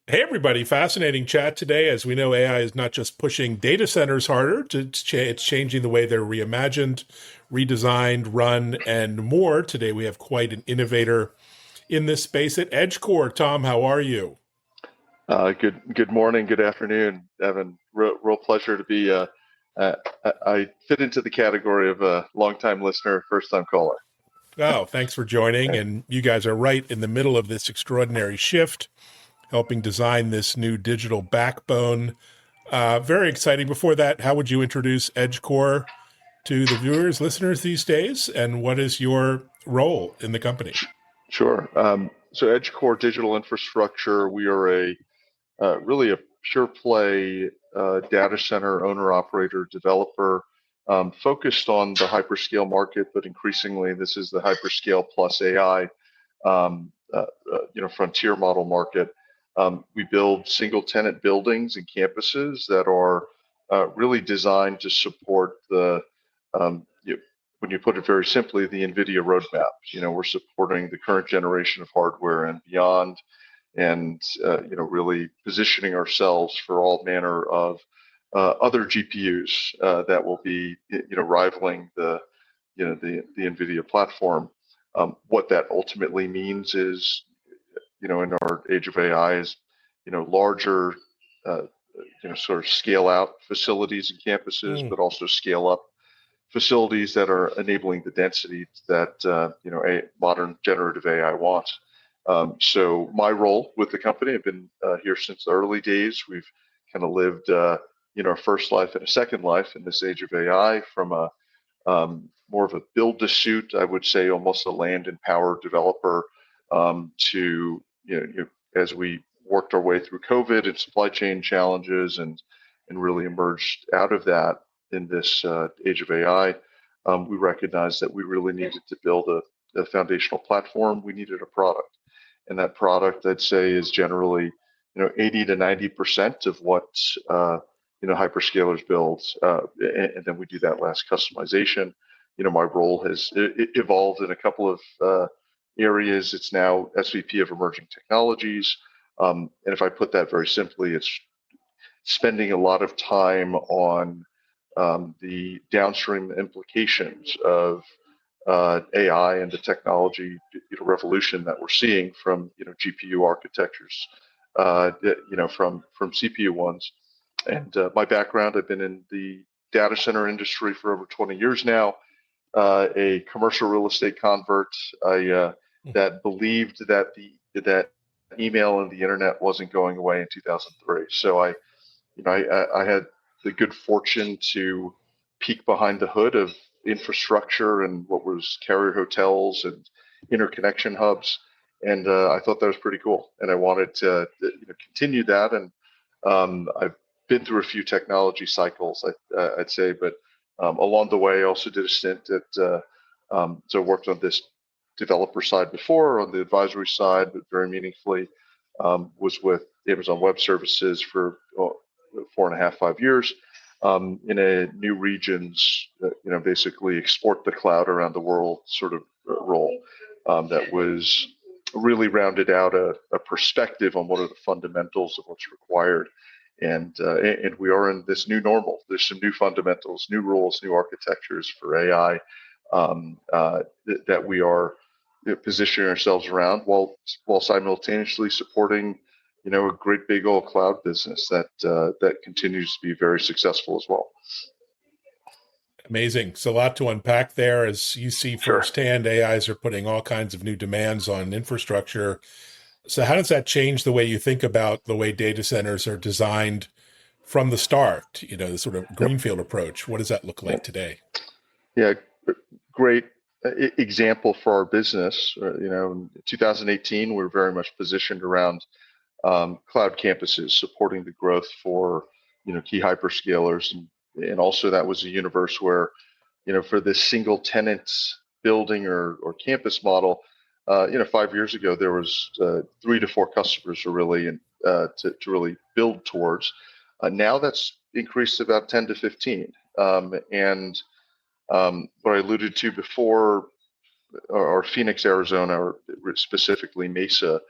Hey, everybody. Fascinating chat today. As we know, AI is not just pushing data centers harder, it's changing the way they're reimagined, redesigned, run, and more. Today, we have quite an innovator in this space at Edgecore. Tom, how are you? Good morning, good afternoon, Evan. Real pleasure to be. I fit into the category of a longtime listener, first time caller. Oh, thanks for joining. And you guys are right in the middle of this extraordinary shift, helping design this new digital backbone. Very exciting. Before that, how would you introduce Edgecore to the viewers, listeners these days, and what is your role in the company? Sure. So Edgecore Digital Infrastructure, we are a really a pure play data center owner operator developer focused on the hyperscale market, but increasingly this is the hyperscale plus AI frontier model market. We build single tenant buildings and campuses that are really designed to support when you put it very simply, the NVIDIA roadmap. We're supporting the current generation of hardware and beyond, and really positioning ourselves for all manner of other GPUs that will be rivaling the NVIDIA platform. What that ultimately means is, in our age of AI, is larger, uh, sort of scale out facilities and campuses, Mm. but also scale up facilities that are enabling the density that a modern generative AI wants. So my role with the company, I've been here since the early days. We've kind of lived, a first life and a second life in this age of AI, from a more of a build to suit, I would say, almost a land and power developer, to as we worked our way through COVID and supply chain challenges, and really emerged out of that in this age of AI. We recognized that we really needed to build a foundational platform. We needed a product, and that product, I'd say, is generally 80 to 90% of what hyperscalers build, and then we do that last customization. My role has evolved in a couple of areas. It's now SVP of Emerging Technologies, and if I put that very simply, it's spending a lot of time on the downstream implications of AI and the technology revolution that we're seeing from GPU architectures, from CPU ones. And my background, I've been in the data center industry for over 20 years now. A commercial real estate convert. I that believed that that email and the internet wasn't going away in 2003. So I had the good fortune to peek behind the hood of infrastructure and what was carrier hotels and interconnection hubs, and I thought that was pretty cool, and I wanted to continue that. And I've been through a few technology cycles, I'd say, but along the way, I also did a stint at so I worked on this developer side before, on the advisory side, but very meaningfully was with Amazon Web Services for 4.5, 5 years, in a new regions, basically export the cloud around the world sort of role, that was really rounded out a perspective on what are the fundamentals of what's required. And we are in this new normal. There's some new fundamentals, new rules, new architectures for AI, that we are positioning ourselves around, while simultaneously supporting a great big old cloud business that continues to be very successful as well. Amazing. So a lot to unpack there. As you see Sure. firsthand, AIs are putting all kinds of new demands on infrastructure. So how does that change the way you think about the way data centers are designed from the start? The sort of Yep. greenfield approach. What does that look like Yep. today? Yeah. Great example for our business. In 2018, we were very much positioned around cloud campuses, supporting the growth for key hyperscalers, and also that was a universe where for this single tenant building or campus model, 5 years ago there was 3 to 4 customers to really to really build towards. Now that's increased to about 10 to 15, and what I alluded to before, or Phoenix, Arizona, or specifically Mesa,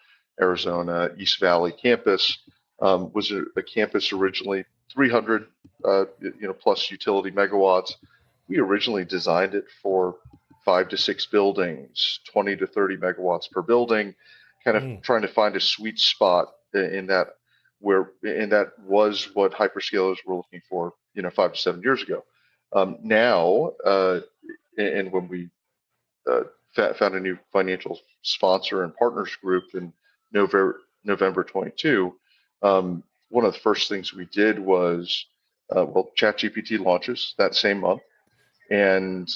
Arizona East Valley campus was a campus originally 300 plus utility megawatts. We originally designed it for 5 to 6 buildings, 20 to 30 megawatts per building, kind of trying to find a sweet spot in that, and that was what hyperscalers were looking for, 5 to 7 years ago. Now, and when we found a new financial sponsor and partners group in November 22, one of the first things we did was, ChatGPT launches that same month, and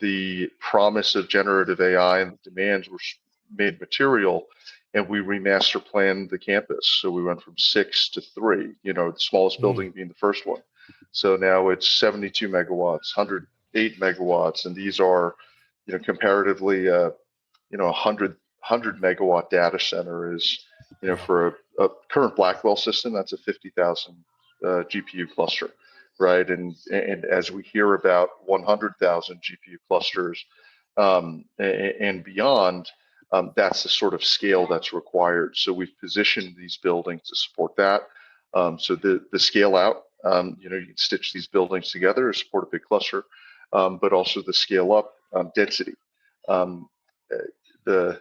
the promise of generative AI and the demands were made material, and we remaster planned the campus. So we went from 6 to 3, the smallest building being the first one. So now it's 72 megawatts, 108 megawatts, and these are, comparatively, 100 megawatt data center is, for a current Blackwell system, that's a 50,000 GPU cluster, right? And as we hear about 100,000 GPU clusters and beyond, that's the sort of scale that's required. So we've positioned these buildings to support that. So the scale out, you can stitch these buildings together to support a big cluster, but also the scale up density. The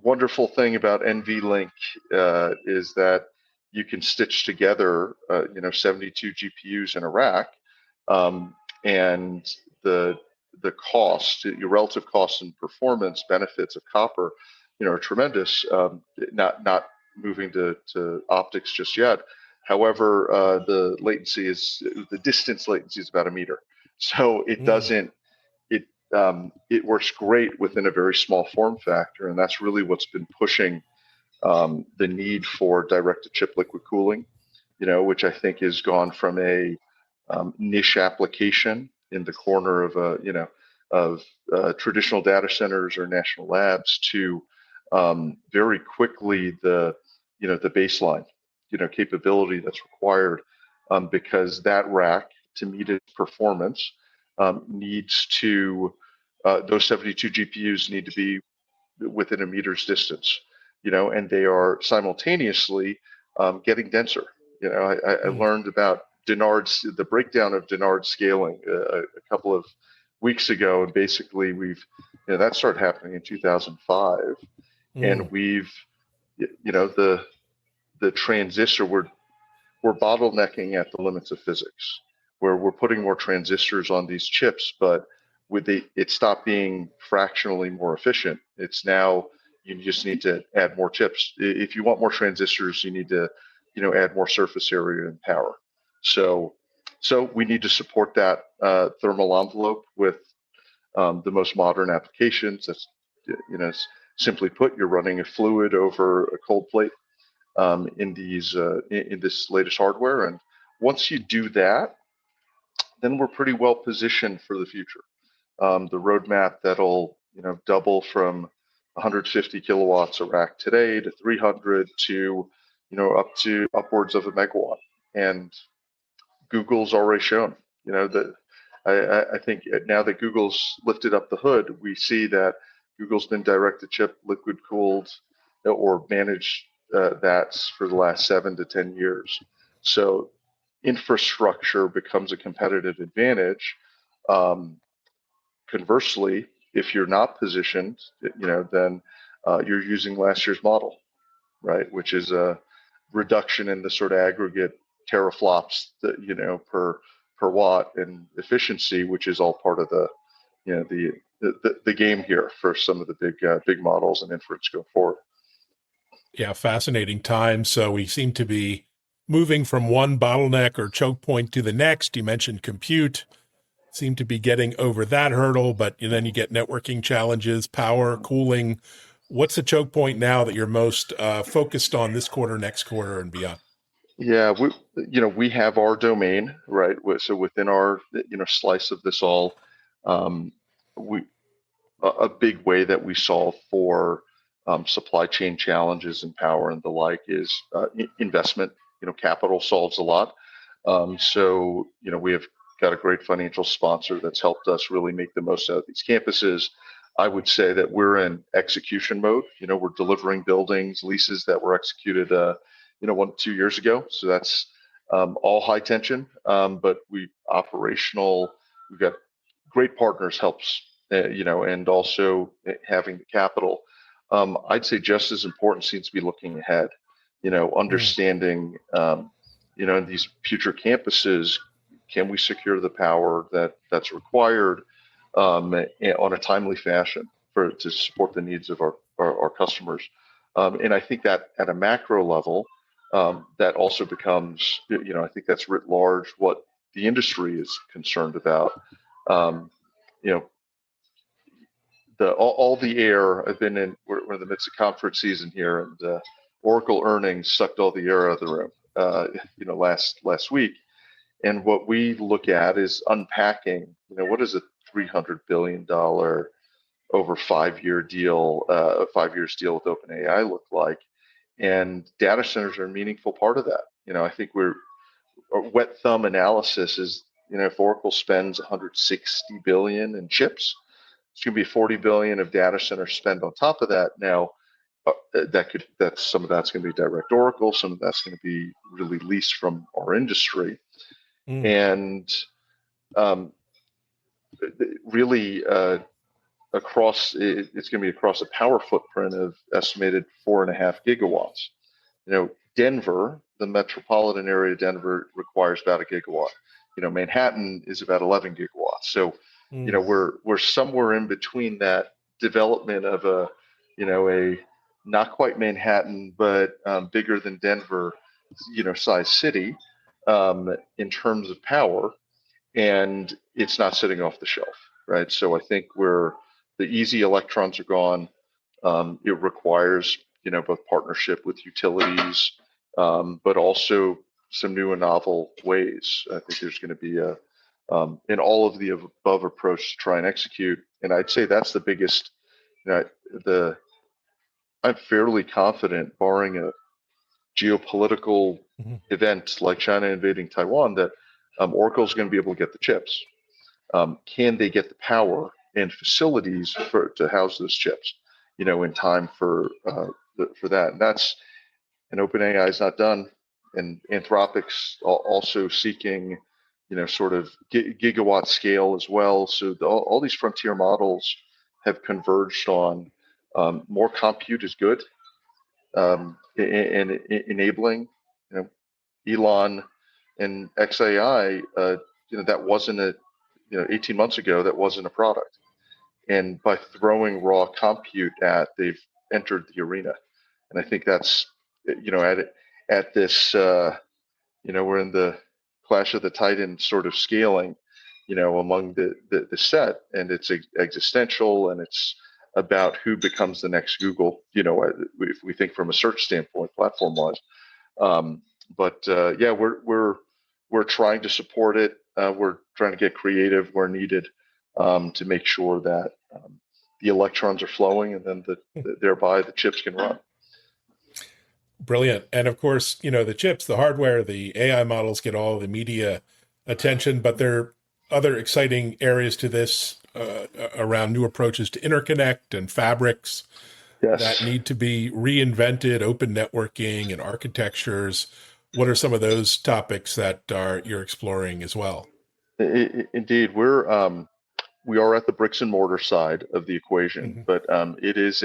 wonderful thing about NVLink is that you can stitch together, 72 GPUs in a rack, and the cost, your relative cost and performance benefits of copper, are tremendous. Not moving to optics just yet. However, the distance latency is about a meter, so it doesn't. It works great within a very small form factor, and that's really what's been pushing the need for direct-to-chip liquid cooling, which I think has gone from a niche application in the corner of traditional data centers or national labs to very quickly the baseline, capability that's required, because that rack, to meet its performance, needs to those 72 GPUs need to be within a meter's distance, and they are simultaneously getting denser. I learned about the breakdown of Dennard scaling a couple of weeks ago, and basically that started happening in 2005, and we've, the transistor, we're bottlenecking at the limits of physics, where we're putting more transistors on these chips, but it stopped being fractionally more efficient. It's now, you just need to add more chips. If you want more transistors, you need to, add more surface area and power. So we need to support that thermal envelope with the most modern applications. That's, simply put, you're running a fluid over a cold plate in this latest hardware. And once you do that, then we're pretty well positioned for the future. The roadmap that'll, double from 150 kilowatts a rack today to 300 to, up to upwards of a megawatt. And Google's already shown, that I think now that Google's lifted up the hood, we see that Google's been direct-to-chip liquid cooled or managed that for the last 7 to 10 years. So infrastructure becomes a competitive advantage. Conversely, if you're not positioned, then you're using last year's model, right? Which is a reduction in the sort of aggregate teraflops that, per watt and efficiency, which is all part of the game here for some of the big models and inference going forward. Yeah, fascinating times. So we seem to be moving from one bottleneck or choke point to the next. You mentioned compute. Seem to be getting over that hurdle, but then you get networking challenges, power, cooling. What's the choke point now that you're most focused on this quarter, next quarter, and beyond? Yeah, we have our domain, right? So within our slice of this all, a big way that we solve for supply chain challenges and power and the like is investment. Capital solves a lot. So we have got a great financial sponsor that's helped us really make the most out of these campuses. I would say that we're in execution mode. We're delivering buildings, leases that were executed, 1 2 years ago. So that's all high tension. But we've got great partners helps, and also having the capital. I'd say just as important seems to be looking ahead, understanding, in these future campuses, can we secure the power that's required on a timely fashion to support the needs of our customers. And I think that at a macro level, that also becomes, I think that's writ large what the industry is concerned about. Um, you know, all the air. We're in the midst of conference season here, and Oracle earnings sucked all the air out of the room. Last week, and what we look at is unpacking. What is a $300 billion over 5 year deal, 5 years deal with OpenAI look like? And data centers are a meaningful part of that. I think a wet thumb analysis is, if Oracle spends 160 billion in chips, it's going to be 40 billion of data center spend on top of that. Now, some of that's going to be direct Oracle, some of that's going to be really leased from our industry, and really it's going to be across a power footprint of estimated 4.5 gigawatts. Denver, the metropolitan area of Denver, requires about a gigawatt. Manhattan is about 11 gigawatts. So, we're somewhere in between that development of a not quite Manhattan, but bigger than Denver, size city in terms of power, and it's not sitting off the shelf, right? So I think the easy electrons are gone. It requires, both partnership with utilities, but also some new and novel ways. I think there's going to be in all of the above approach to try and execute. And I'd say that's the biggest, I'm fairly confident, barring a geopolitical event like China invading Taiwan, that Oracle is going to be able to get the chips. Can they get the power and facilities to house those chips, in time for that? And OpenAI is not done, and Anthropic's also seeking, sort of gigawatt scale as well. So all these frontier models have converged on more compute is good, and enabling, Elon and XAI, that wasn't 18 months ago, that wasn't a product. And by throwing raw compute they've entered the arena. And I think that's, at this, we're in the Clash of the Titans sort of scaling, among the set, and it's existential, and it's about who becomes the next Google, if we think from a search standpoint, platform-wise. Yeah, we're trying to support it. We're trying to get creative where needed to make sure that the electrons are flowing, and then thereby the chips can run. Brilliant. And of course, the chips, the hardware, the AI models get all the media attention, but there are other exciting areas to this around new approaches to interconnect and fabrics that need to be reinvented, open networking and architectures. What are some of those topics that you're exploring as well? Indeed, we are at the bricks and mortar side of the equation, but it is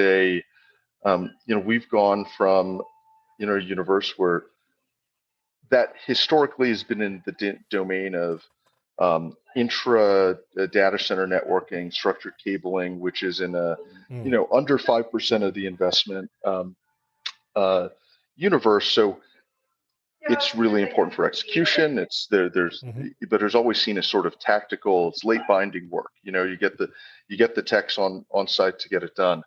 we've gone from a universe where that historically has been in the domain of intra data center networking, structured cabling, which is in under 5% of the investment universe. So it's really important for execution. But there's always seen as sort of tactical. It's late binding work. You get the techs on site to get it done.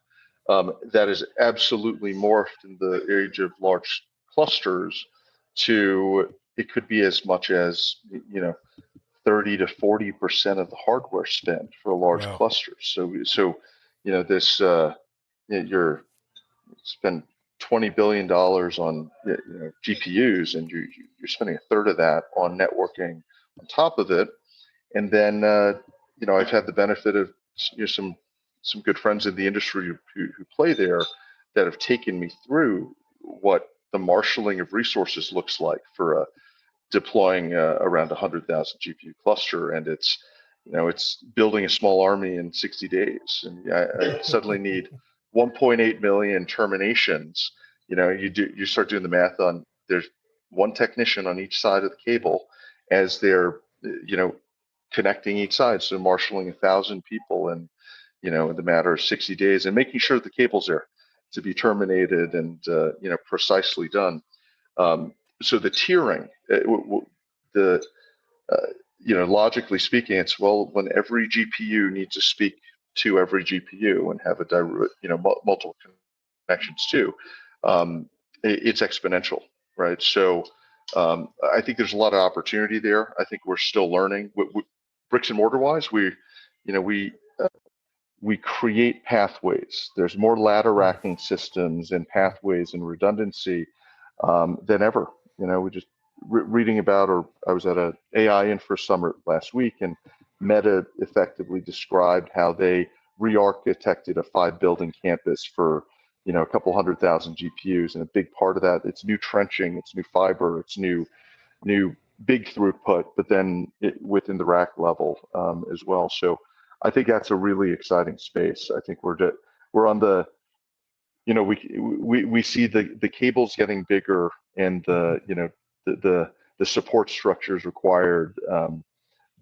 That is absolutely morphed in the age of large clusters to it could be as much as 30 to 40% of the hardware spend for a large cluster. So this you're spend $20 billion on GPUs, and you're spending a third of that on networking on top of it. And then I've had the benefit of some some good friends in the industry who play there that have taken me through what the marshaling of resources looks like for deploying around 100,000 GPU cluster, and it's building a small army in 60 days, and I suddenly need 1.8 million terminations. You start doing the math on there's one technician on each side of the cable as they're connecting each side, so marshaling 1,000 people in in the matter of 60 days, and making sure the cable's there to be terminated and precisely done. So the tiering, logically speaking, it's when every GPU needs to speak to every GPU and have multiple connections too. It's exponential, right? So I think there's a lot of opportunity there. I think we're still learning. Bricks and mortar wise, we create pathways. There's more ladder racking systems and pathways and redundancy than ever. We just reading about, or I was at an AI Infra Summit last week, and Meta effectively described how they re-architected a 5-building campus for a couple 100,000 GPUs, and a big part of that, it's new trenching, it's new fiber, it's new big throughput, but then within the rack level as well. So I think that's a really exciting space. I think we're on the we see the cables getting bigger, and the support structures required,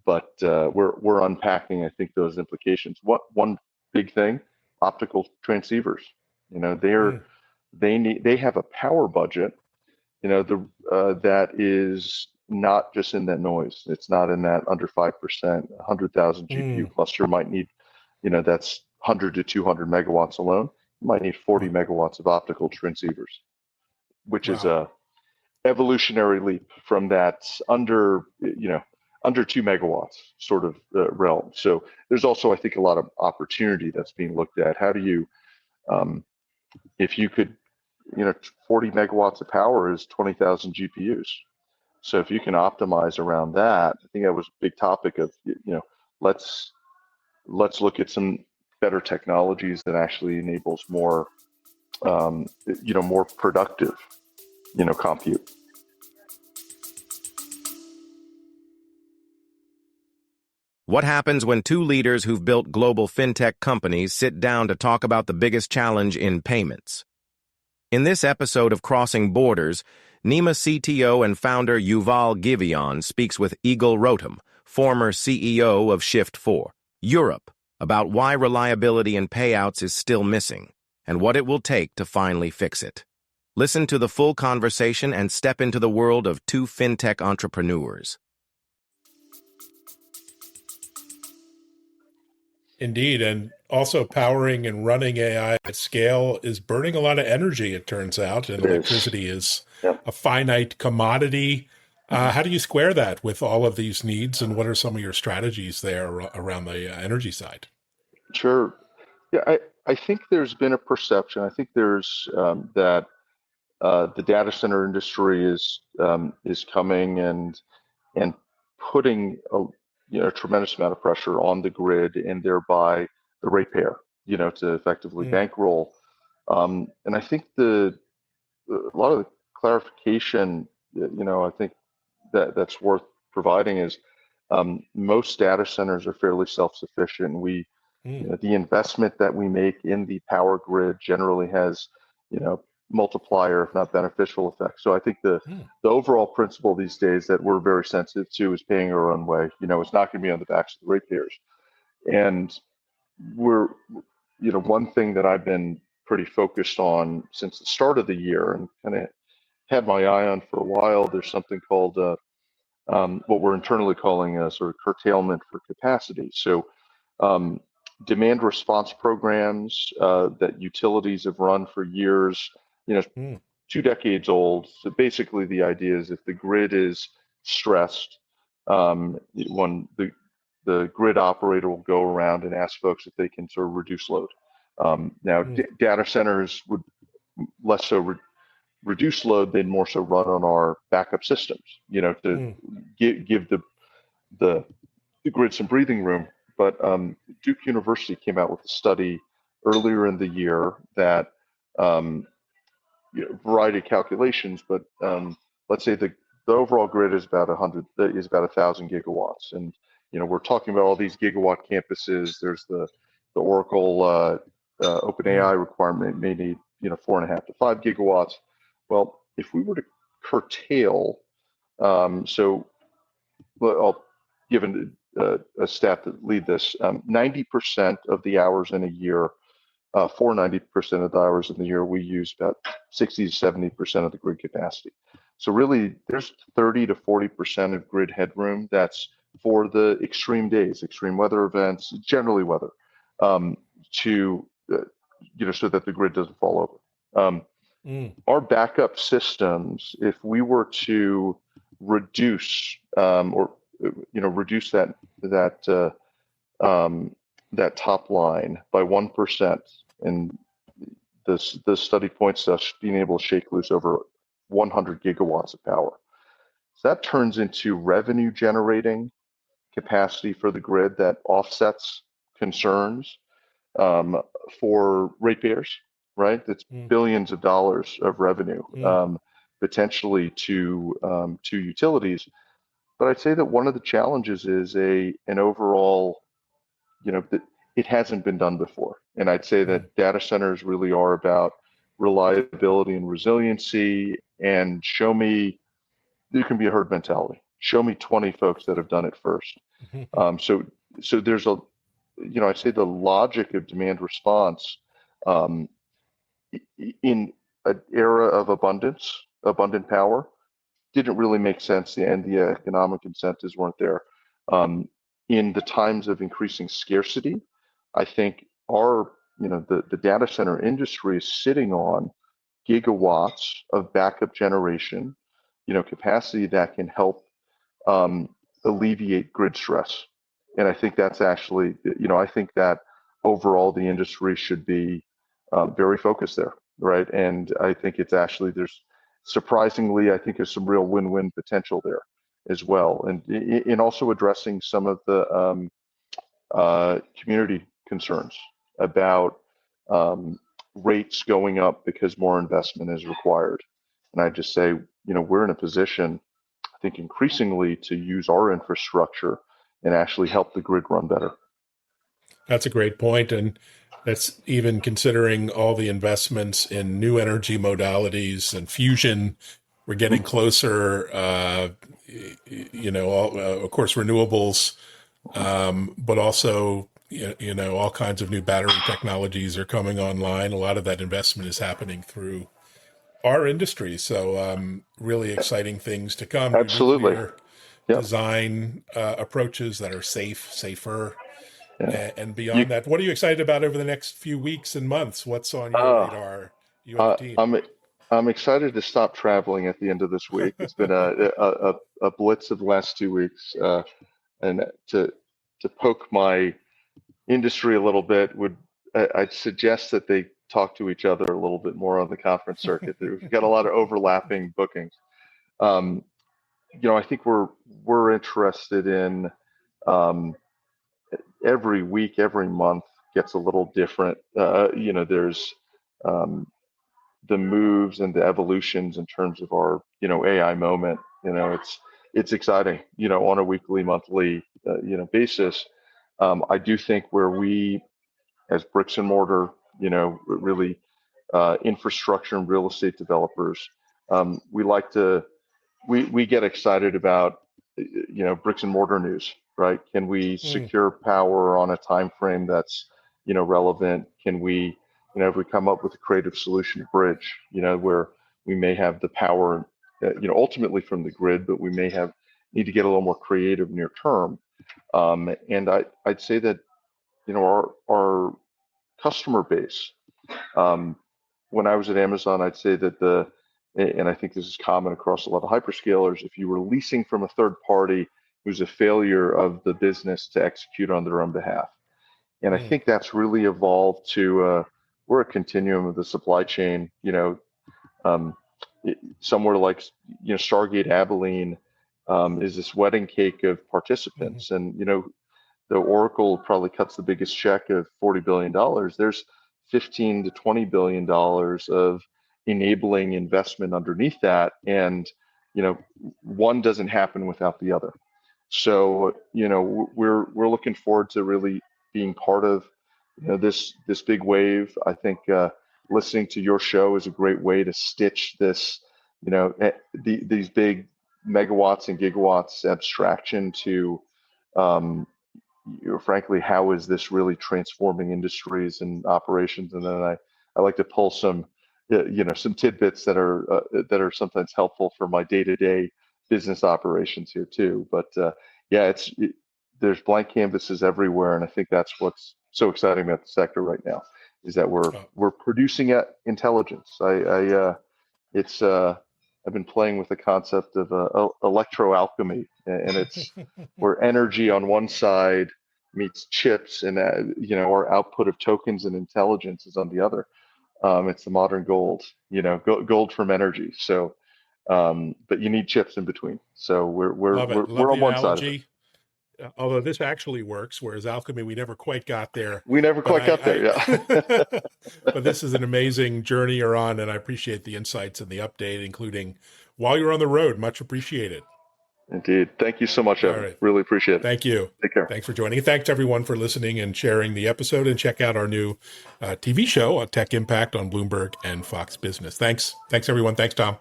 but we're unpacking, I think, those implications. One big thing: optical transceivers. They have a power budget, that is not just in that noise. It's not in that under 5%. 100,000 GPU cluster might need, that's 100 to 200 megawatts alone. You might need 40 megawatts of optical transceivers, which is a evolutionary leap from that under 2 megawatts sort of realm. So there's also, I think, a lot of opportunity that's being looked at. How do you, if you could, 40 megawatts of power is 20,000 GPUs. So if you can optimize around that, I think that was a big topic of, let's look at some better technologies that actually enables more, more productive, compute. What happens when two leaders who've built global fintech companies sit down to talk about the biggest challenge in payments? In this episode of Crossing Borders, NEMA CTO and founder Yuval Giveon speaks with Eagle Rotem, former CEO of Shift4 Europe, about why reliability in payouts is still missing and what it will take to finally fix it. Listen to the full conversation and step into the world of two fintech entrepreneurs. Indeed, and also powering and running AI at scale is burning a lot of energy, it turns out, and electricity is a finite commodity. How do you square that with all of these needs, and what are some of your strategies there around the energy side? Sure. Yeah, I think there's been a perception. I think there's that the data center industry is coming and putting a tremendous amount of pressure on the grid, and thereby the ratepayer, to effectively bankroll. And I think a lot of the clarification, I think that's worth providing is most data centers are fairly self-sufficient. The investment that we make in the power grid generally has, multiplier, if not beneficial effects. So I think the overall principle these days that we're very sensitive to is paying our own way. It's not going to be on the backs of the ratepayers. And we're, one thing that I've been pretty focused on since the start of the year and kind of had my eye on for a while, there's something called what we're internally calling a sort of curtailment for capacity. So demand response programs that utilities have run for years, 2 decades old. So basically the idea is if the grid is stressed, when the grid operator will go around and ask folks if they can sort of reduce load. Now, data centers would less so reduce load, they'd more so run on our backup systems, to give the grid some breathing room. but Duke University came out with a study earlier in the year that variety of calculations, but let's say the overall grid is about 1,000 gigawatts, and we're talking about all these gigawatt campuses. There's the Oracle OpenAI requirement may need 4.5 to 5 gigawatts. Well, if we were to curtail, so I'll give a stat that lead this: 90% of the hours in a year. For 90% of the hours in the year, we use about 60 to 70% of the grid capacity. So really, there's 30 to 40% of grid headroom that's for the extreme days, extreme weather events, generally weather, to so that the grid doesn't fall over. Our backup systems, if we were to reduce reduce that top line by 1%, and the study points to us being able to shake loose over 100 gigawatts of power. So that turns into revenue generating capacity for the grid that offsets concerns for ratepayers, right? That's billions of dollars of revenue potentially to utilities. But I'd say that one of the challenges is an overall, it hasn't been done before. And I'd say that data centers really are about reliability and resiliency, and show me, there can be a herd mentality. Show me 20 folks that have done it first. So there's I'd say the logic of demand response in an era of abundant power didn't really make sense, and the economic incentives weren't there. In the times of increasing scarcity, I think the data center industry is sitting on gigawatts of backup generation, capacity that can help alleviate grid stress. And I think that's actually, I think that overall the industry should be very focused there, right? And I think it's actually, surprisingly, I think there's some real win-win potential there as well. And in also addressing some of the community concerns about rates going up because more investment is required. And I just say, we're in a position, I think, increasingly to use our infrastructure and actually help the grid run better. That's a great point. And that's even considering all the investments in new energy modalities and fusion. We're getting closer, of course, renewables, but also, all kinds of new battery technologies are coming online. A lot of that investment is happening through our industry. So really exciting things to come. Absolutely. Nuclear design approaches that are safer. And beyond that, what are you excited about over the next few weeks and months? What's on your radar, you and the team? I'm excited to stop traveling at the end of this week. It's been a blitz of the last 2 weeks, and to poke my industry a little bit, I'd suggest that they talk to each other a little bit more on the conference circuit. We've got a lot of overlapping bookings. I think we're interested in every week, every month gets a little different. There's the moves and the evolutions in terms of our AI moment. It's exciting on a weekly, monthly basis. I do think where we as bricks and mortar really infrastructure and real estate developers, we get excited about bricks and mortar news, right? Can we secure power on a time frame that's relevant? Can we if we come up with a creative solution bridge, where we may have the power ultimately from the grid, but we may need to get a little more creative near term. And I'd say that our customer base, when I was at Amazon, I'd say that and I think this is common across a lot of hyperscalers, if you were leasing from a third party, it was a failure of the business to execute on their own behalf. And I think that's really evolved to we're a continuum of the supply chain. Somewhere like Stargate Abilene is this wedding cake of participants, and though Oracle probably cuts the biggest check of $40 billion, there's 15 to $20 billion of enabling investment underneath that. And, one doesn't happen without the other. So, we're looking forward to really being part of, this big wave. I think listening to your show is a great way to stitch this, these big megawatts and gigawatts abstraction to, frankly, how is this really transforming industries and operations? And then I like to pull some, some tidbits that are sometimes helpful for my day-to-day business operations here too. But yeah, there's blank canvases everywhere, and I think that's what's so exciting about the sector right now is that we're producing intelligence. I've been playing with the concept of electroalchemy, and it's where energy on one side meets chips, and our output of tokens and intelligence is on the other. It's the modern gold, gold from energy. So, but you need chips in between. So we're on one side of it. Although this actually works, whereas alchemy, we never quite got there. We never quite got there, yeah. But this is an amazing journey you're on, and I appreciate the insights and the update, including while you're on the road. Much appreciated. Indeed. Thank you so much, Evan. All right. Really appreciate it. Thank you. Take care. Thanks for joining. Thanks, everyone, for listening and sharing the episode. And check out our new TV show, Tech Impact, on Bloomberg and Fox Business. Thanks. Thanks, everyone. Thanks, Tom.